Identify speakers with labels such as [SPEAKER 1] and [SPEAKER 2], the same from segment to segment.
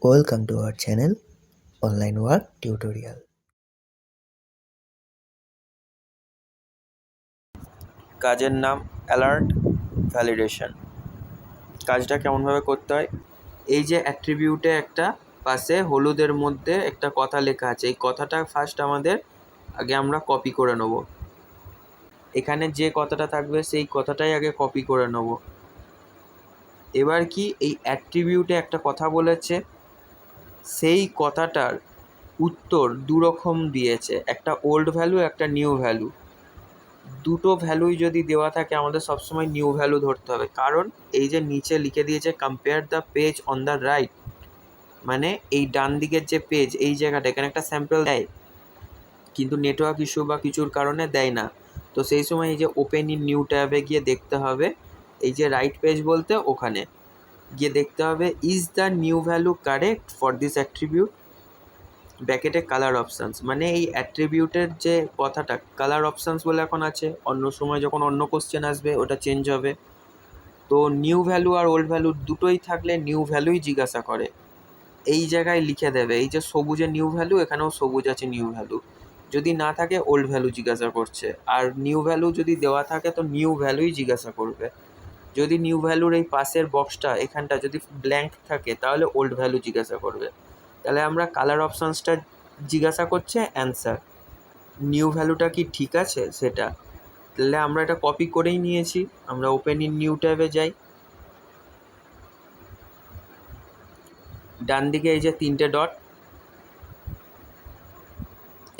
[SPEAKER 1] Welcome to our channel, Online Work Tutorial.
[SPEAKER 2] কাজের নাম alert validation. কাজটা কেমনভাবে করতে হয়, এই যে অ্যাট্রিবিউটে একটা পাশে হলুদের মধ্যে একটা কথা লেখা আছে, এই কথাটা ফার্স্ট আমাদের আগে আমরা কপি করে নেব। এখানে যে কথাটা থাকবে সেই কথাটাই আগে কপি করে নেব। এবার কি এই অ্যাট্রিবিউটে একটা কথা বলেছে, সেই কথাটার উত্তর দুরকম দিয়েছে, একটা ওল্ড ভ্যালু একটা নিউ ভ্যালু। দুটো ভ্যালুই যদি দেওয়া থাকে আমাদের সবসময় নিউ ভ্যালু ধরতে হবে, কারণ এই যে নিচে লিখে দিয়েছে compare the page on the right, মানে এই ডান দিকের যে পেজ এই জায়গাটা এখানে একটা স্যাম্পল দেয়, কিন্তু নেটওয়ার্ক ইস্যু বা কিছুর কারণে দেয় না। তো সেই সময় এই যে ওপেন ইন নিউ ট্যাবে গিয়ে দেখতে হবে, এই যে রাইট পেজ বলতে ওখানে গিয়ে দেখতে হবে is the new value correct for this attribute, ব্র্যাকেটে কালার অপশানস, মানে এই অ্যাট্রিবিউটের যে কথাটা কালার অপশানস বলে এখন আছে, অন্য সময় যখন অন্য কোশ্চেন আসবে ওটা চেঞ্জ হবে। তো নিউ ভ্যালু আর ওল্ড ভ্যালু দুটোই থাকলে নিউ ভ্যালুই জিজ্ঞাসা করে, এই জায়গায় লিখে দেবে এই যে সবুজে নিউ ভ্যালু, এখানেও সবুজ আছে নিউ ভ্যালু। যদি না থাকে ওল্ড ভ্যালু জিজ্ঞাসা করছে, আর নিউ ভ্যালু যদি দেওয়া থাকে তো নিউ ভ্যালুই জিজ্ঞাসা করবে। যদি নিউ ভ্যালুর এই পাশের বক্সটা এখানটা যদি ব্ল্যাঙ্ক থাকে তাহলে ওল্ড ভ্যালু জিজ্ঞাসা করবে। তাহলে আমরা কালার অপশানসটা জিজ্ঞাসা করছে অ্যান্সার, নিউ ভ্যালুটা কি ঠিক আছে সেটা। তাহলে আমরা এটা কপি করেই নিয়েছি। আমরা ওপেন ইন নিউ ট্যাবে যাই, ডান দিকে এই যে তিনটে ডট,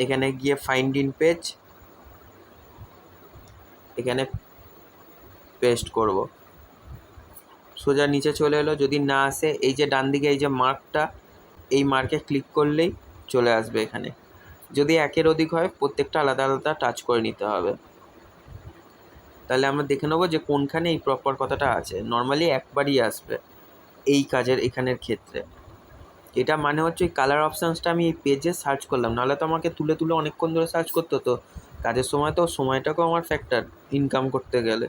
[SPEAKER 2] এখানে গিয়ে ফাইন্ড ইন পেজ, এখানে পেস্ট করব, সোজা নিচে চলে এলো। যদি না আসে এই যে ডান দিকে এই যে মার্কটা, এই মার্কে ক্লিক করলেই চলে আসবে এখানে। যদি একের অধিক হয় প্রত্যেকটা আলাদা আলাদা টাচ করে নিতে হবে। তাহলে আমরা দেখে নেবো যে কোনখানে এই প্রপার কথাটা আছে। নর্মালি একবারই আসবে এই কাজের এখানের ক্ষেত্রে। এটা মানে হচ্ছে ওই কালার অপশানসটা আমি এই পেজে সার্চ করলাম, নাহলে তো আমাকে তুলে তুলে অনেকক্ষণ ধরে সার্চ করতে হতো। কাজের সময় তো সময়টাকেও আমার ফ্যাক্টর ইনকাম করতে গেলে,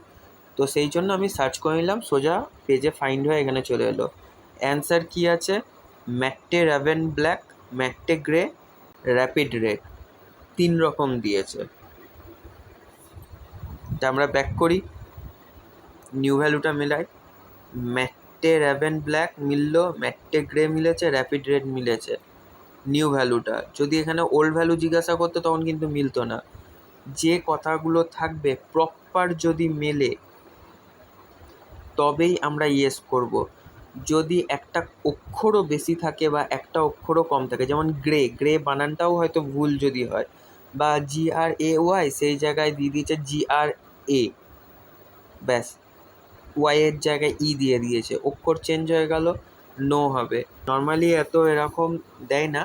[SPEAKER 2] তো সেই জন্য আমি সার্চ করে নিলাম, সোজা পেজে ফাইন্ড হয়ে এখানে চলে এলো। অ্যান্সার কী আছে, matte raven black, matte grey, rapid red, 3 রকম দিয়েছে। তা আমরা ব্যাক করি, নিউ ভ্যালুটা মেলাই, ম্যাটে র্যাভেন ব্ল্যাক মিললো, ম্যাটে গ্রে মিলেছে, র্যাপিড রেড মিলেছে নিউ ভ্যালুটা। যদি এখানে ওল্ড ভ্যালু জিজ্ঞাসা করতো তখন কিন্তু মিলতো না। যে কথাগুলো থাকবে প্রপার যদি মেলে তবেই আমরা ইয়েস করব। যদি একটা অক্ষরও বেশি থাকে বা একটা অক্ষরও কম থাকে, যেমন গ্রে, গ্রে বানানটাও হয়তো ভুল যদি হয়, বা GRAY সেই জায়গায় দিয়ে দিয়েছে GRA, ব্যাস ওয়াইয়ের জায়গায় ই দিয়ে দিয়েছে, অক্ষর চেঞ্জ হয়ে গেল, নো হবে। নর্মালি এত এরকম দেয় না,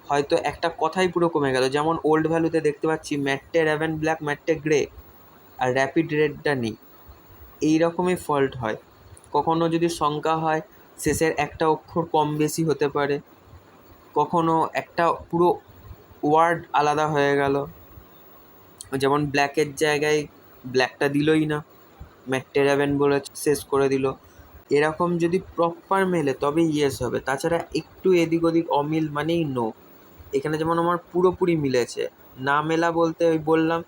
[SPEAKER 2] হয়তো একটা কথাই পুরো কমে গেল। যেমন ওল্ড ভ্যালুতে দেখতে পাচ্ছি ম্যাটে র্যাভেন ব্ল্যাক, ম্যাটে গ্রে, আর র্যাপিড রেডটা নেই। এই রকমই ফল্ট হয়। কখনো যদি সংখ্যা হয় শেষের একটা অক্ষর কম বেশি হতে পারে, কখনো একটা পুরো ওয়ার্ড আলাদা হয়ে গেল, যেমন ব্ল্যাকের জায়গায় ব্ল্যাকটা দিলই না, ম্যাটে র্যাভেন বলে শেষ করে দিল। এরকম যদি প্রপার মেলে তবে ইয়েস হবে, তাছাড়া একটু এদিক ওদিক অমিল মানেই নো। এখানে যেমন আমার পুরোপুরি মিলেছে, না মেলা বলতে ওই বললাম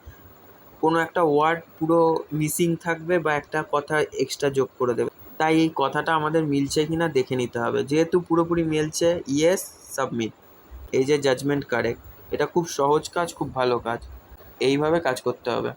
[SPEAKER 2] কোনো একটা ওয়ার্ড পুরো মিসিং থাকবে বা একটা কথা এক্সট্রা যোগ করে দেবে, তাই এই কথাটা আমাদের মিলছে কি না দেখে নিতে হবে। যেহেতু পুরোপুরি মিলছে, ইয়েস সাবমিট, এই যে জাজমেন্ট কারেক্ট। এটা খুব সহজ কাজ, খুব ভালো কাজ, এইভাবে কাজ করতে হবে।